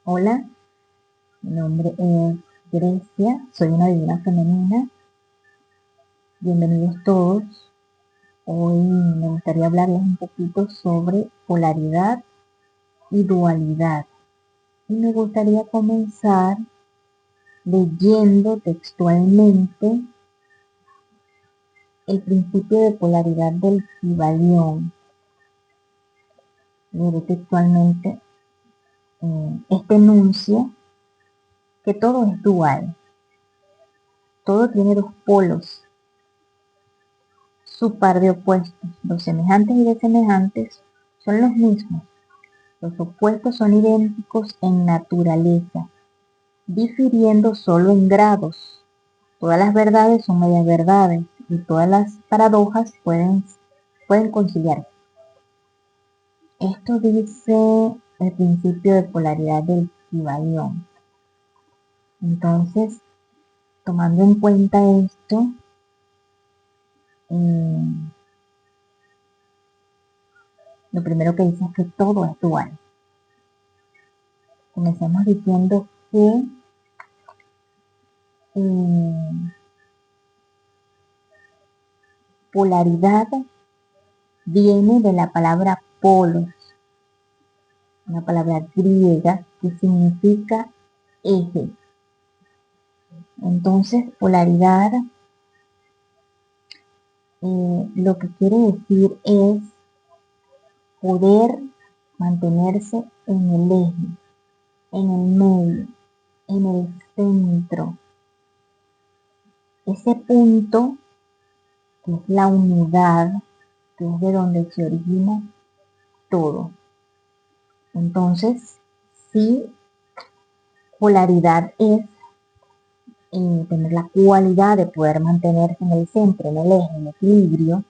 Hola, mi nombre es Grecia, soy una divina femenina. Bienvenidos todos. Hoy me gustaría hablarles un poquito sobre polaridad y dualidad. Y me gustaría comenzar leyendo textualmente el principio de polaridad del Kybalión. Leeré textualmente este enuncia que todo es dual, todo tiene dos polos, su par de opuestos, los semejantes y desemejantes son los mismos. Los opuestos son idénticos en naturaleza, difiriendo solo en grados. Todas las verdades son medias verdades y todas las paradojas pueden conciliar. Esto dice el principio de polaridad del Kybalión. Entonces, tomando en cuenta esto, eh, lo primero que dice es que todo es dual. Comencemos diciendo que eh, polaridad viene de la palabra polos, una palabra griega que significa eje. Entonces, polaridad lo que quiere decir es poder mantenerse en el eje, en el medio, en el centro. Ese punto que es la unidad, que es de donde se origina todo. Entonces, sí, polaridad es tener la cualidad de poder mantenerse en el centro, en el eje, en equilibrio.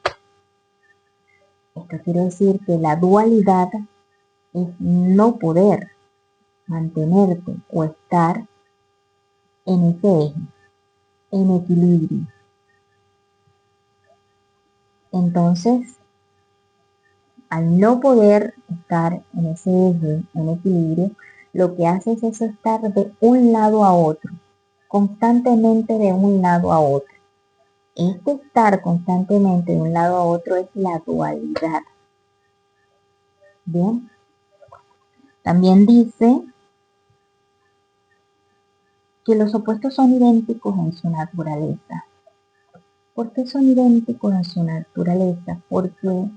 Esto quiere decir que la dualidad es no poder mantenerte o estar en ese eje, en equilibrio. Entonces, al no poder estar en ese eje, en equilibrio, lo que haces es estar de un lado a otro, constantemente de un lado a otro. Este estar constantemente de un lado a otro es la dualidad. Bien, también dice que los opuestos son idénticos en su naturaleza. ¿Por qué son idénticos en su naturaleza? Porque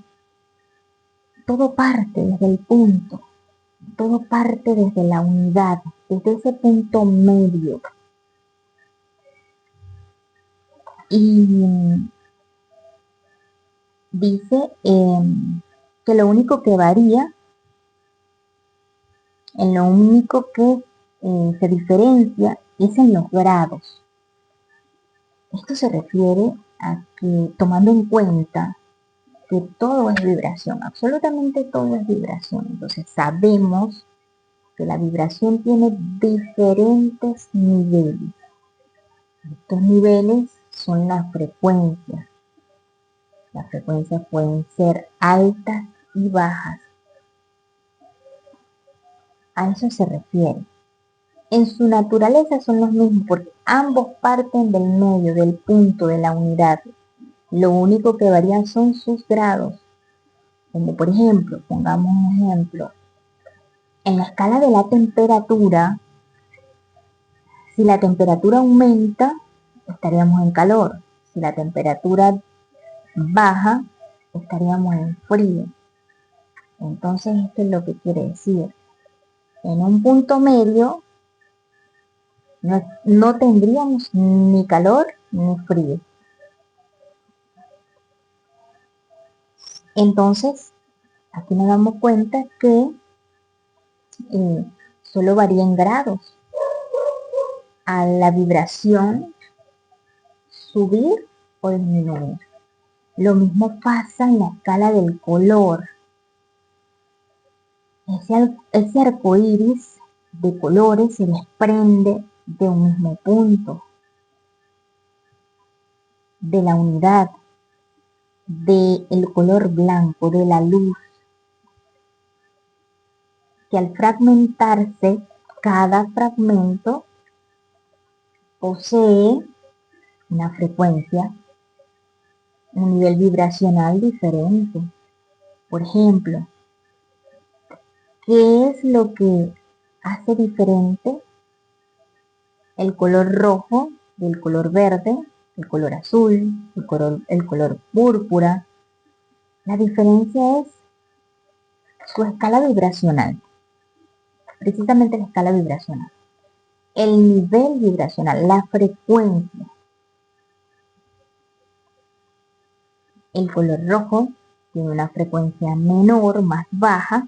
todo parte desde el punto, todo parte desde la unidad, desde ese punto medio. Y dice que lo único que varía, en lo único que se diferencia es en los grados. Esto se refiere a que, tomando en cuenta que todo es vibración, absolutamente todo es vibración, entonces sabemos que la vibración tiene diferentes niveles. Estos niveles son las frecuencias. Las frecuencias pueden ser altas y bajas. A eso se refiere. En su naturaleza son los mismos porque ambos parten del medio, del punto, de la unidad. Lo único que varía son sus grados. Como por ejemplo, pongamos un ejemplo, en la escala de la temperatura, si la temperatura aumenta, estaríamos en calor. Si la temperatura baja, estaríamos en frío. Entonces, esto es lo que quiere decir. En un punto medio, no tendríamos ni calor ni frío. Entonces, aquí nos damos cuenta que solo varía en grados. A la vibración subir o disminuir. Lo mismo pasa en la escala del color. Ese arco iris de colores se desprende de un mismo punto, de la unidad, del color blanco, de la luz, que al fragmentarse cada fragmento posee una frecuencia, un nivel vibracional diferente. Por ejemplo, ¿qué es lo que hace diferente el color rojo del color verde, el color azul, el color púrpura? La diferencia es su escala vibracional, precisamente la escala vibracional, el nivel vibracional, la frecuencia. El color rojo tiene una frecuencia menor, más baja,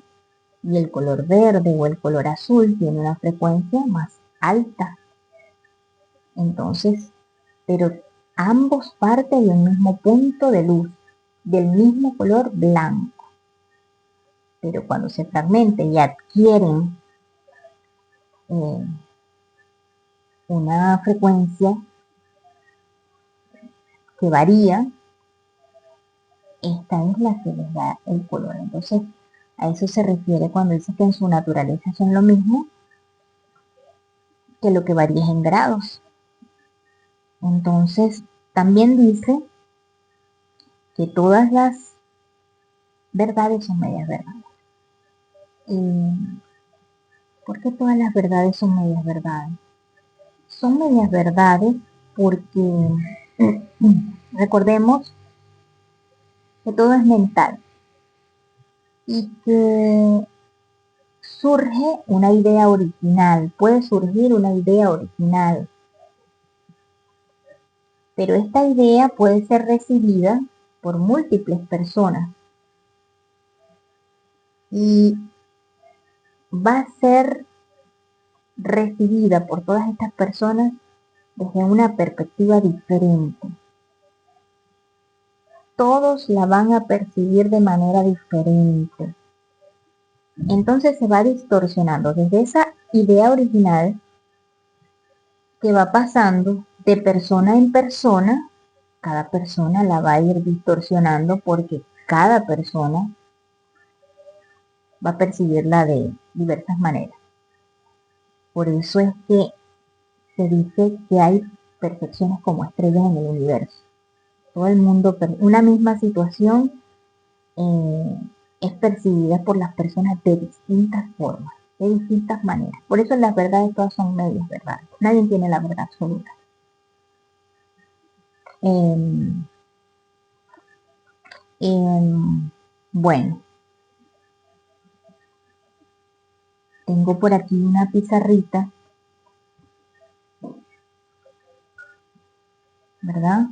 y el color verde o el color azul tiene una frecuencia más alta. Entonces, pero ambos parten del mismo punto de luz, del mismo color blanco. Pero cuando se fragmentan y adquieren una frecuencia que varía, esta es la que les da el color. Entonces, a eso se refiere cuando dice que en su naturaleza son lo mismo, que lo que varía es en grados. Entonces, también dice que todas las verdades son medias verdades. ¿Por qué todas las verdades son medias verdades? Son medias verdades porque recordemos que todo es mental y que surge una idea original, puede surgir una idea original, pero esta idea puede ser recibida por múltiples personas y va a ser recibida por todas estas personas desde una perspectiva diferente. Todos la van a percibir de manera diferente. Entonces se va distorsionando desde esa idea original que va pasando de persona en persona. Cada persona la va a ir distorsionando porque cada persona va a percibirla de diversas maneras. Por eso es que se dice que hay percepciones como estrellas en el universo. Todo el mundo, una misma situación es percibida por las personas de distintas formas, de distintas maneras. Por eso las verdades todas son medias verdades. Nadie tiene la verdad absoluta. Bueno, tengo por aquí una pizarrita, ¿verdad?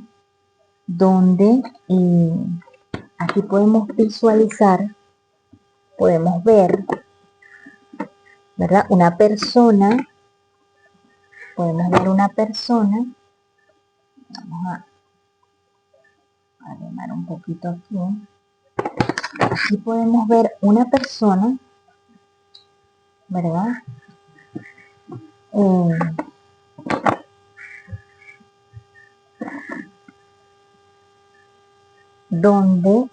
Donde aquí podemos visualizar, podemos ver, ¿verdad? Una persona, podemos ver una persona, vamos a arreglar un poquito aquí. Aquí podemos ver una persona, ¿verdad? Donde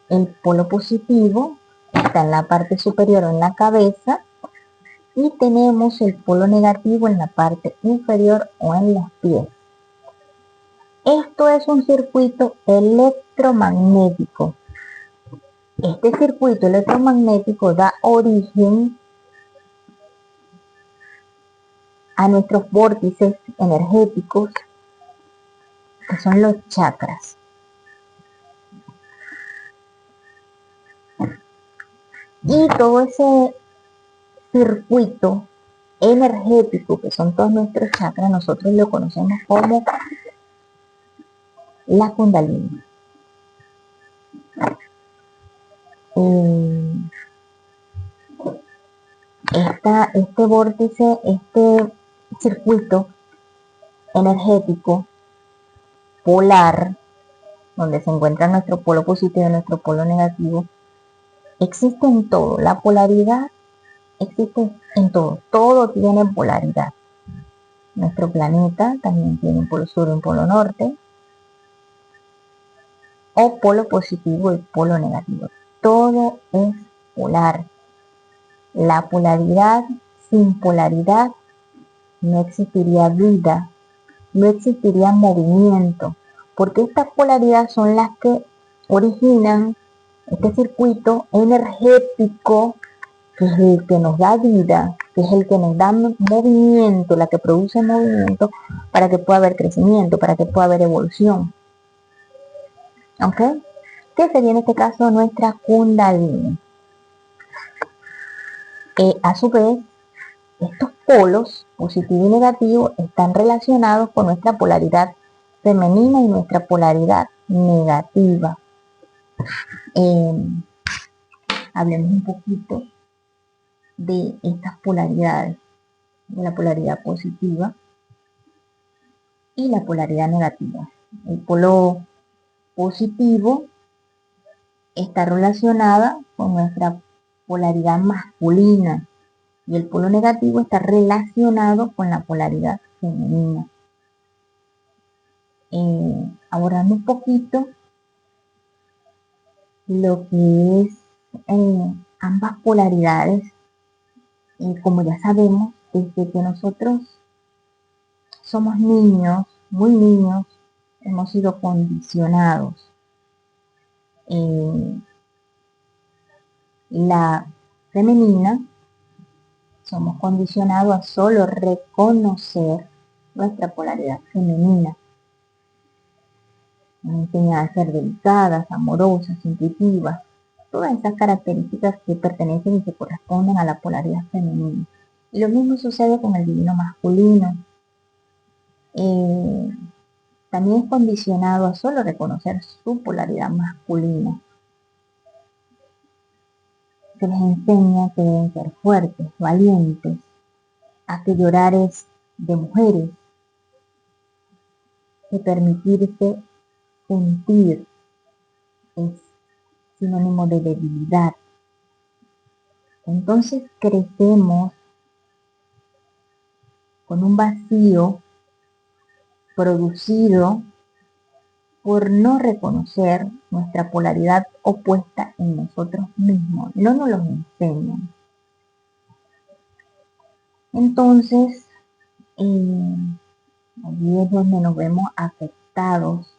el polo positivo está en la parte superior o en la cabeza y tenemos el polo negativo en la parte inferior o en los pies. Esto es un circuito electromagnético. Este circuito electromagnético da origen a nuestros vórtices energéticos, que son los chakras. Y todo ese circuito energético, que son todos nuestros chakras, nosotros lo conocemos como la Kundalini. Este vórtice, este circuito energético polar, donde se encuentra nuestro polo positivo y nuestro polo negativo, existe en todo. La polaridad existe en todo. Todo tiene polaridad. Nuestro planeta también tiene un polo sur y un polo norte, o polo positivo y polo negativo. Todo es polar. La polaridad sin polaridad no existiría vida, no existiría movimiento, porque estas polaridades son las que originan este circuito energético, que es el que nos da vida, que es el que nos da movimiento, la que produce movimiento para que pueda haber crecimiento, para que pueda haber evolución. ¿Ok? ¿Qué sería en este caso nuestra Kundalini? A su vez, estos polos, positivo y negativo, están relacionados con nuestra polaridad femenina y nuestra polaridad negativa. Hablemos un poquito de estas polaridades, de la polaridad positiva y la polaridad negativa. El polo positivo está relacionada con nuestra polaridad masculina y el polo negativo está relacionado con la polaridad femenina. Abordando un poquito lo que es ambas polaridades, como ya sabemos, desde que nosotros somos niños, muy niños, hemos sido condicionados. La femenina, somos condicionados a solo reconocer nuestra polaridad femenina. Nos enseña a ser delicadas, amorosas, intuitivas, todas esas características que pertenecen y se corresponden a la polaridad femenina. Y lo mismo sucede con el divino masculino. También es condicionado a solo reconocer su polaridad masculina. Se les enseña que deben ser fuertes, valientes, a que llorar es de mujeres, que permitirse sentir es sinónimo de debilidad. Entonces crecemos con un vacío producido por no reconocer nuestra polaridad opuesta en nosotros mismos. No nos lo enseñan. Entonces, allí es donde nos vemos afectados,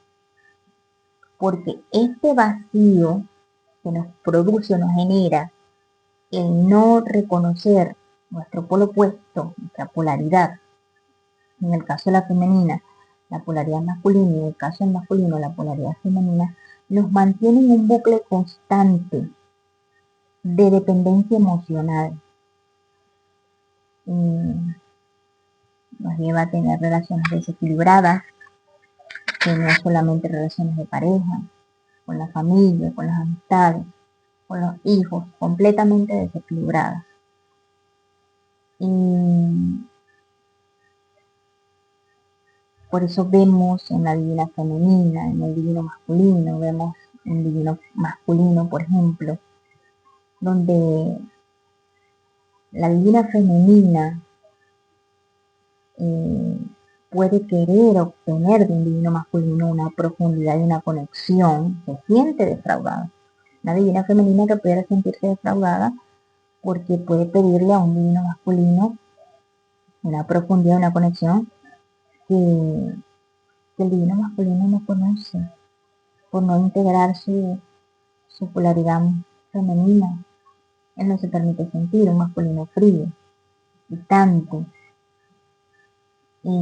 porque este vacío que nos produce, nos genera el no reconocer nuestro polo opuesto, nuestra polaridad, en el caso de la femenina, la polaridad masculina, y en el caso del masculino, la polaridad femenina, nos mantiene en un bucle constante de dependencia emocional. Nos lleva a tener relaciones desequilibradas, que no solamente relaciones de pareja, con la familia, con las amistades, con los hijos, completamente desequilibradas. Y por eso vemos en la divina femenina, en el divino masculino, vemos un divino masculino, por ejemplo, donde la divina femenina puede querer obtener de un divino masculino una profundidad y una conexión, se siente defraudada. Una divina femenina que puede sentirse defraudada porque puede pedirle a un divino masculino una profundidad, una conexión que el divino masculino no conoce, por no integrar su polaridad femenina. Él no se permite sentir un masculino frío, distante. Y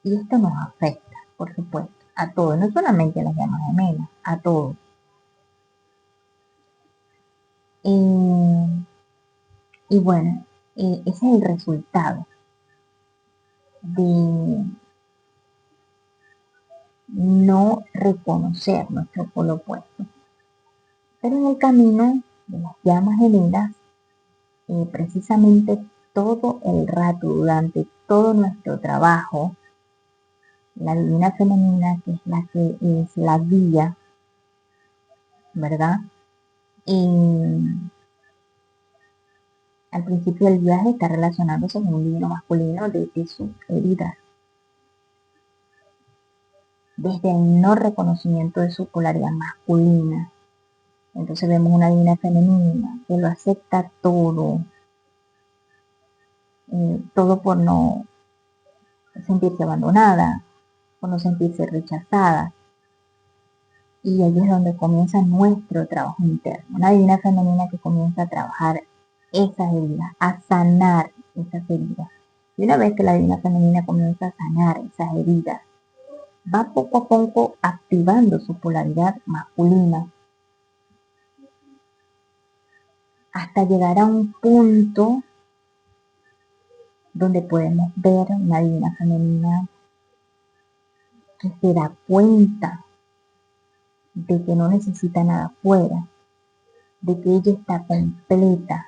esto nos afecta, por supuesto, a todos, no solamente a las llamas gemelas, a todos. Y bueno, ese es el resultado de no reconocer nuestro polo opuesto. Pero en el camino de las llamas gemelas, precisamente todo el rato, durante todo nuestro trabajo, la divina femenina, que es la guía, ¿verdad? Al principio del viaje está relacionándose con un divino masculino desde sus heridas, desde el no reconocimiento de su polaridad masculina. Entonces vemos una divina femenina que lo acepta todo, todo por no sentirse abandonada, por no sentirse rechazada. Y ahí es donde comienza nuestro trabajo interno. Una divina femenina que comienza a trabajar esas heridas, a sanar esas heridas. Y una vez que la divina femenina comienza a sanar esas heridas, va poco a poco activando su polaridad masculina hasta llegar a un punto donde podemos ver una divina femenina que se da cuenta de que no necesita nada afuera, de que ella está completa,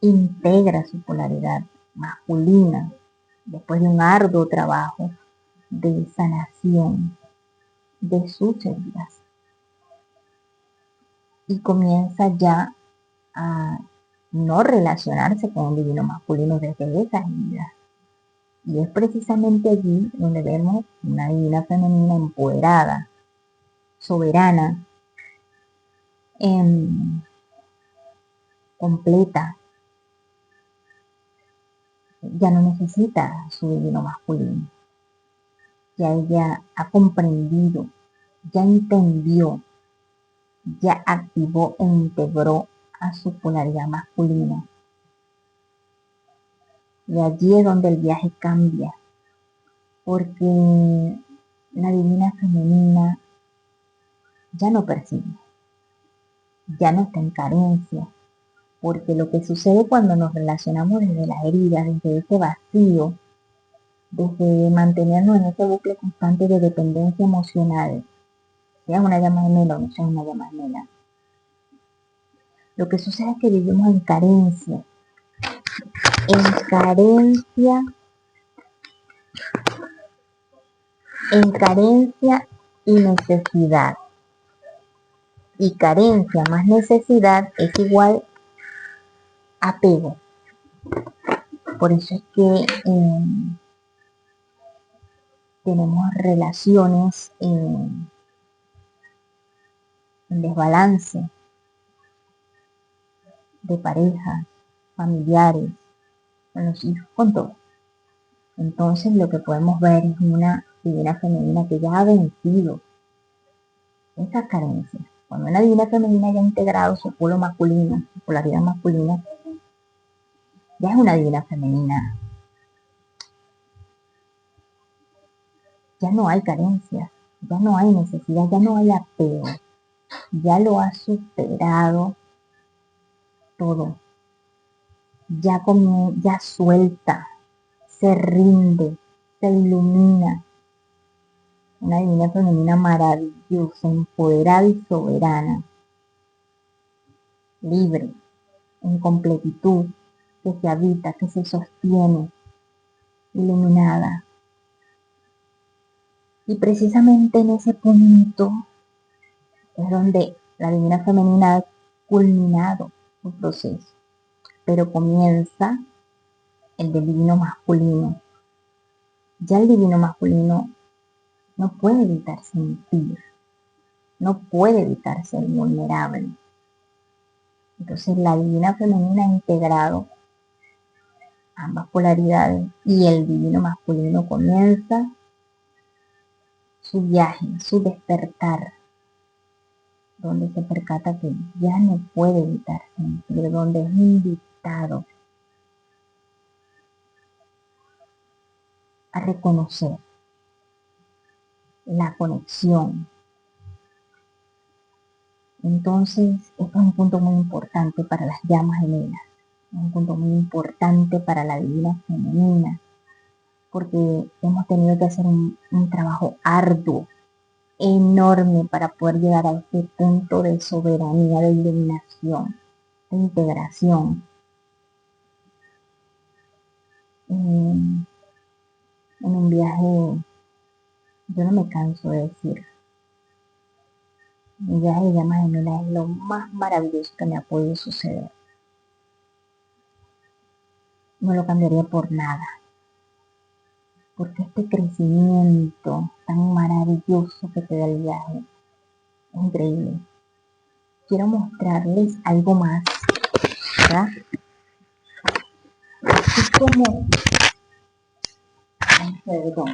integra su polaridad masculina después de un arduo trabajo de sanación de sus heridas y comienza ya a no relacionarse con un divino masculino desde esas heridas. Y es precisamente allí donde vemos una divina femenina empoderada, soberana, completa. Ya no necesita su divino masculino. Ya ella ha comprendido, ya entendió, ya activó e integró a su polaridad masculina. Y allí es donde el viaje cambia, porque la divina femenina ya no percibe, ya no está en carencia, porque lo que sucede cuando nos relacionamos desde las heridas, desde ese vacío, desde mantenernos en ese bucle constante de dependencia emocional, sea una llama gemela o no sea una llama gemela, lo que sucede es que vivimos en carencia y necesidad. Y carencia más necesidad es igual a apego. Por eso es que tenemos relaciones en desbalance de parejas, familiares, con los hijos, con todo. Entonces lo que podemos ver es una divina femenina que ya ha vencido esa carencia. Cuando una divina femenina ya ha integrado su polo masculino, su polaridad masculina, ya es una divina femenina. Ya no hay carencia, ya no hay necesidad, ya no hay apego. Ya lo ha superado todo. Ya suelta, se rinde, se ilumina. Una divina femenina maravillosa, empoderada y soberana, libre, en completitud, que se habita, que se sostiene, iluminada. Y precisamente en ese punto es donde la divina femenina ha culminado su proceso, pero comienza el del divino masculino. Ya el divino masculino no puede evitar sentir, no puede evitar ser vulnerable. Entonces la divina femenina ha integrado ambas polaridades y el divino masculino comienza su viaje, su despertar, donde se percata que ya no puede evitar sentir, donde es invitado a reconocer la conexión. Entonces, esto es un punto muy importante para las llamas gemelas, un punto muy importante para la divina femenina, porque hemos tenido que hacer un trabajo arduo, enorme, para poder llegar a este punto de soberanía, de iluminación, de integración. En un viaje, yo no me canso de decir, mi viaje de llamas gemelas es lo más maravilloso que me ha podido suceder. No lo cambiaría por nada, porque este crecimiento tan maravilloso que te da el viaje es increíble. Quiero mostrarles algo más, ¿verdad? así como, perdón,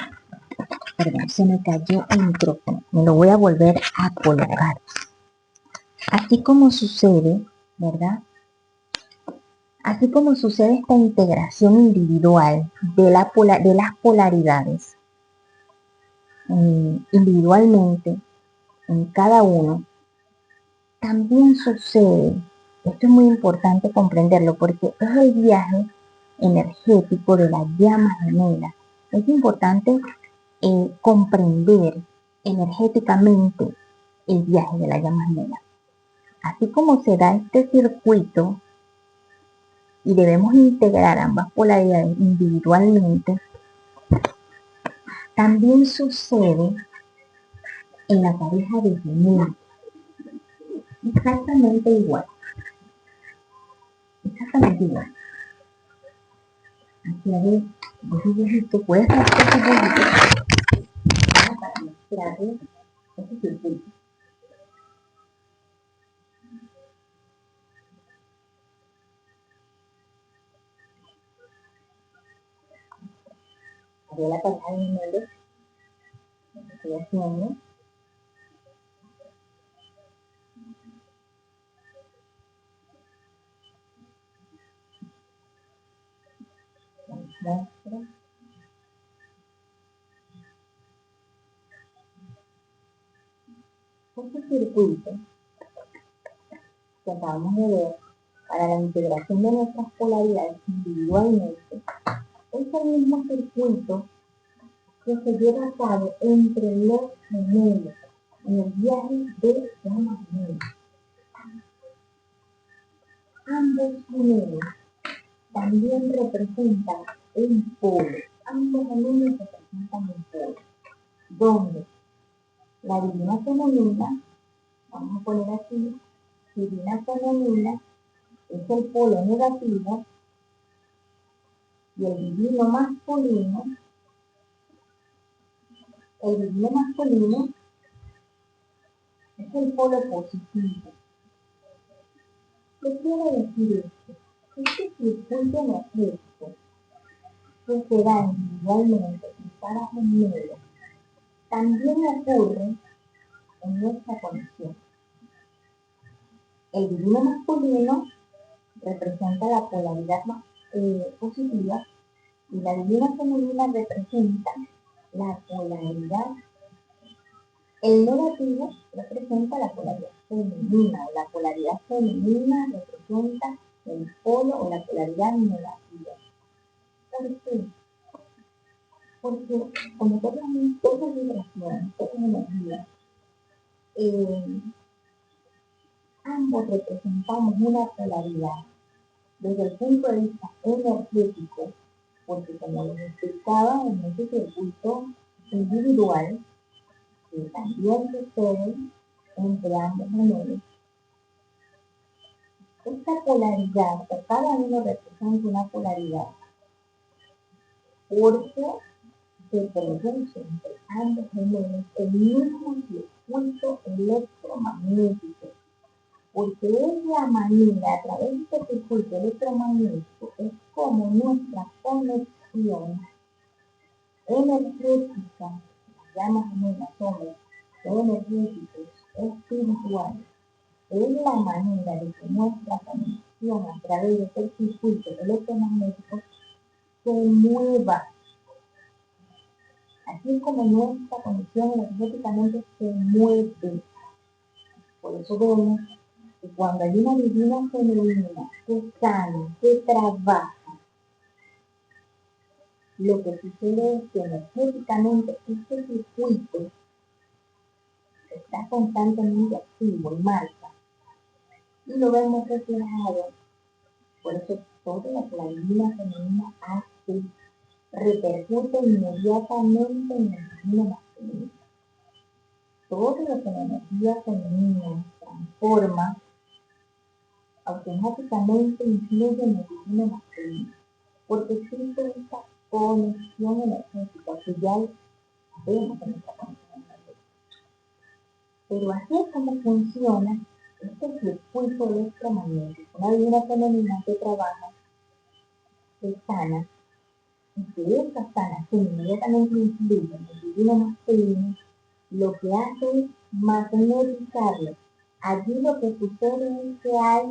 se me cayó el micrófono, me lo voy a volver a colocar. Así como sucede, ¿verdad? Así como sucede esta integración individual de las polaridades, individualmente, en cada uno, también sucede, esto es muy importante comprenderlo porque es el viaje energético de la llama gemela. Es importante comprender energéticamente el viaje de la llama gemela. Así como se da este circuito y debemos integrar ambas polaridades individualmente, también sucede en la pareja de gemelos. Exactamente igual. Exactamente igual. Aquí a ver, dibujito, puedes hacer tu dibujito para mostrarles este circuito. Aquí la pareja de gemelos, lo que estoy haciendo. Muestro. Este circuito que acabamos de ver para la integración de nuestras polaridades individualmente es el mismo circuito que se lleva a cabo entre los gemelos en el viaje de llama gemela. Ambos gemelos también representan un polo. Ambos gemelos representan un polo. Donde la divina femenina, vamos a poner aquí, divina femenina es el polo negativo y el divino masculino es el polo positivo. ¿Qué quiere decir esto? Este circuito energético que se da individualmente en cada gemelo también ocurre en nuestra conexión. El divino masculino representa la polaridad más positiva y la divina femenina representa la polaridad. El negativo representa la polaridad femenina o la polaridad femenina representa el polo o la polaridad negativa. ¿Por qué? Porque como todas vibraciones, todas energías, ambos representamos una polaridad desde el punto de vista energético, porque como les explicaba en este circuito individual, que también sucede entre ambos gemelos, esta polaridad, o cada uno representa una polaridad, porque se produce entre ambos gemelos el mismo circuito electromagnético, porque es la manera, a través de este circuito electromagnético, es como nuestra conexión energética, las llamas gemelas somos energéticos, espirituales, es la manera de que nuestra conexión a través de este circuito electromagnético se mueva. Así es como nuestra conexión energéticamente se mueve. Por eso vemos que cuando hay una divina femenina que sana, que trabaja, lo que sucede es que energéticamente este circuito está constantemente activo, en marcha, y lo vemos reflejado. Por eso toda la divina femenina hace, repercute inmediatamente en el divino masculino. Todo lo que la energía femenina transforma automáticamente influye en el divino masculino, porque existe esta conexión energética que ya vemos en esta conexión energética. Pero así es como funciona este circuito electromagnético. Una divina femenina que trabaja que sana, y que esa sanación inmediatamente influye en el divino masculino, lo que hace es magnetizarlo. Allí lo que sucede es que hay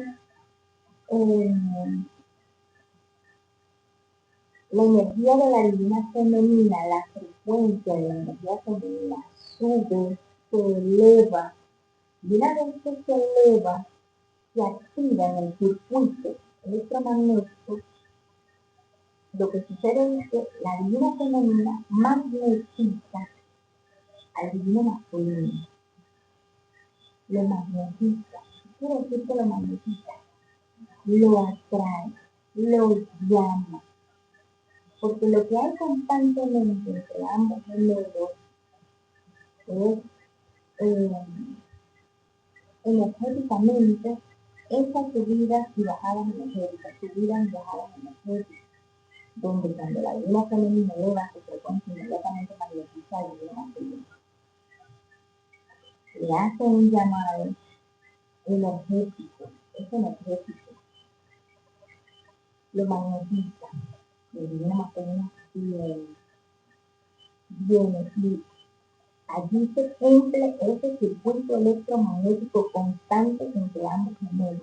la energía de la divina femenina, la frecuencia de la energía femenina sube, se eleva, y una vez que se eleva, se activa en el circuito electromagnético. Lo que sucede es que la divina femenina magnetiza al divino masculino, lo magnetiza. Quiere decir que lo magnetiza, lo atrae, lo llama, porque lo que hay constantemente entre ambos géneros es energéticamente esas subidas y bajadas energéticas, subidas y bajadas energéticas, donde cuando la divina femenina eleva su frecuencia inmediatamente magnetiza al divino masculino. Le hace un llamado energético, es energético, lo magnetiza, el divino masculino viene y allí se cumple ese circuito electromagnético constante entre ambos gemelos.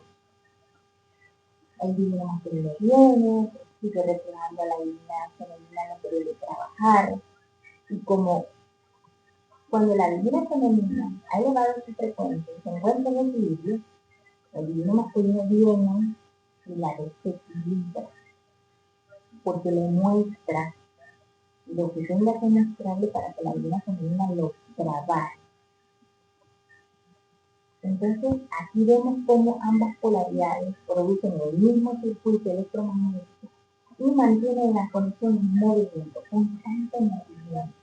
El divino masculino viene, sigue reflejando a la divina femenina en lo que debe trabajar, y como cuando la divina femenina ha elevado su frecuencia y se encuentra en equilibrio, el divino masculino viene y la desequilibra, porque le muestra lo que tenga que mostrarle para que la divina femenina lo trabaje. Entonces, aquí vemos cómo ambas polaridades producen el mismo circuito electromagnético y mantienen la conexión en movimiento, constante movimiento.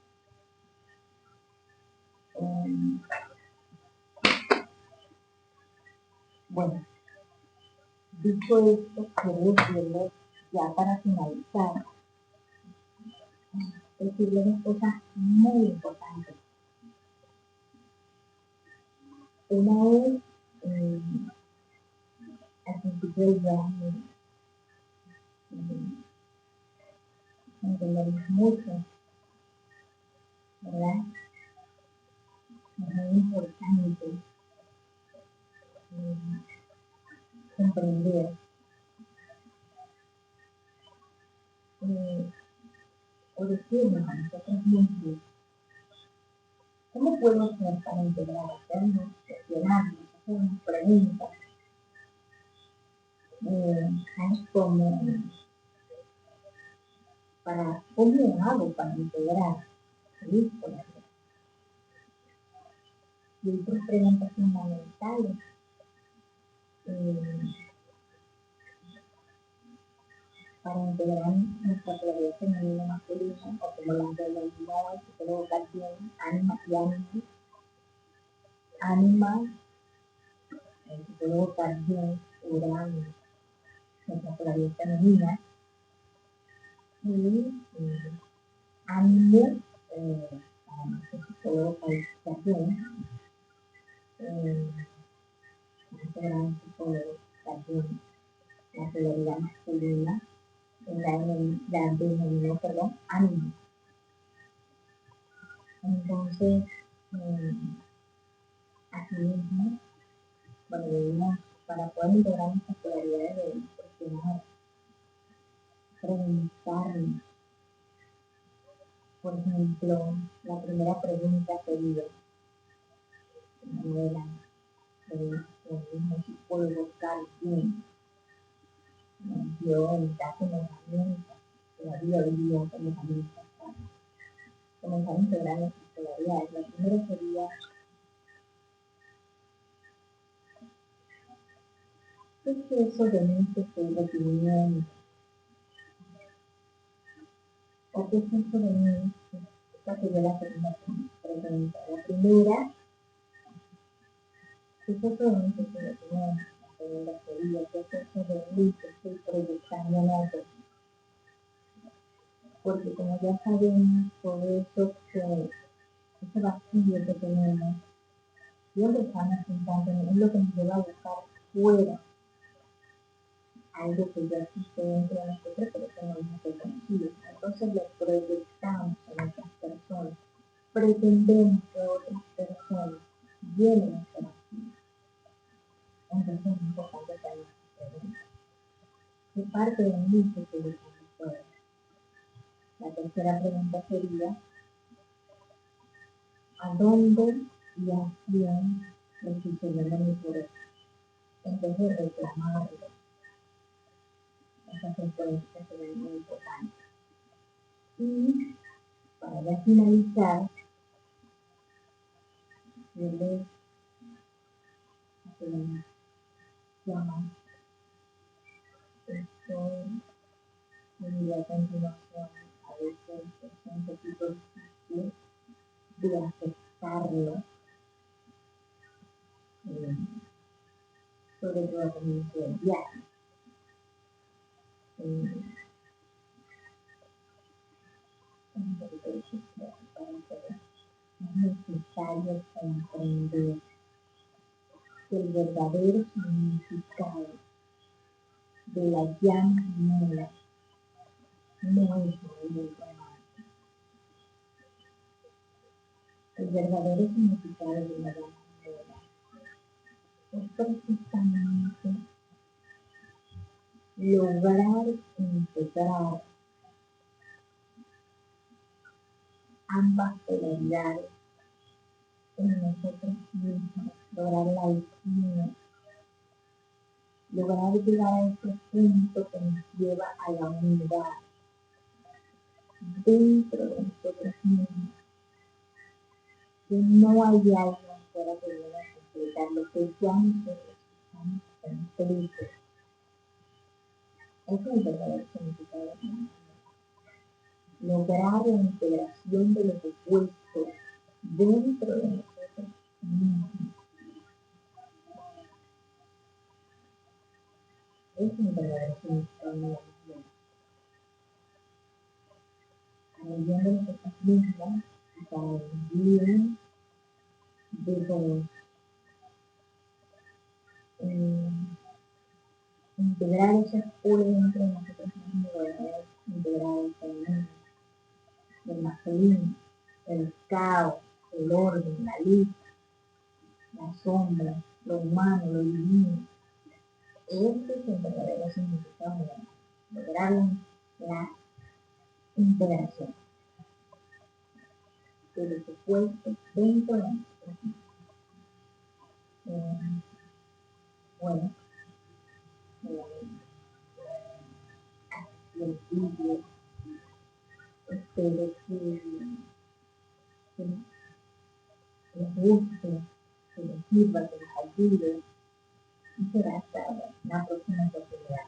Bueno, dicho esto, quiero decirles, ya para finalizar, decirles unas cosas muy importantes. Una es, al principio del viaje, entendemos mucho, ¿verdad? Es muy importante comprender o decirnos a nosotros mismos cómo puedo hacer para integrar, hacernos, cuestionarnos, hacernos preguntas, como para cómo hago para integrar, ¿sí? Y otras preguntas fundamentales. Para integrar nuestra polaridad femenina masculina, o como la denominamos en psicología ocasión, ánima y ánima, en psicología ocasión, Urano, nuestra polaridad femenina, y ánimo, en psicología ocasión, este gran psicólogo ocasión, la polaridad masculina, la denominó, perdón, ánimo. Entonces, así mismo, bueno, debemos, para poder integrar nuestras polaridades, debemos cuestionar, preguntarnos. Por ejemplo, la primera pregunta sería, en la novela del mismo psicólogo Carl Jung, nos dio en caso de herramientas, todavía hoy día como herramientas para comenzar a integrar nuestras polaridades. La primera sería, ¿qué es eso de mí que estoy definiendo? ¿O qué es eso de mí? Esta sería la segunda pregunta. La primera, ¿qué es eso de mí que estoy definiendo? La segunda sería, ¿qué es eso de mí que estoy proyectando en otros? Porque como ya sabemos, todo eso ese vacío que tenemos, siempre estamos intentando, es lo que nos lleva a buscar fuera algo que ya existe dentro de nosotros, pero que no pretendemos que otras personas llenen ese vacío. Entonces es importante que nos pregunten qué parte de mí se quiere conocer. La tercera pregunta sería, ¿a dónde y a quién le estoy cediendo mi poder? En vez de reclamarlo. Esa secuencia sería muy importante. Y para ya finalizar, yo les llamo esto y a continuación a veces es un poquito difícil de aceptarlo, sobre todo al comienzo del viaje. Es un poquito difícil para nosotros. Es necesario comprender que el verdadero significado de la llama gemela no es movimiento romántico. El verdadero significado de la llama gemela es precisamente lograr integrar ambas polaridades en nosotros mismos, lograr la alquimia, lograr llegar a ese punto que nos lleva a la unidad dentro de nosotros mismos, que no hay algo afuera que viene a completar lo que ya nosotros estamos completos. Ese es el verdadero significado de la vida. Lograr la integración de los opuestos dentro de nosotros mismos. Ese es el verdadero significado de la vida. Cambiando nosotros mismos y para el bien de todos. Integrar esos polos dentro de nosotros mismos, integrar el femenino, el masculino, el caos, el orden, la luz, la sombra, lo humano, lo divino. Este es el verdadero significado de lograr la integración de los opuestos dentro de nosotros mismos. Bueno, el vídeo, espero que les guste, que les sirva, que les ayude y será hasta la próxima oportunidad.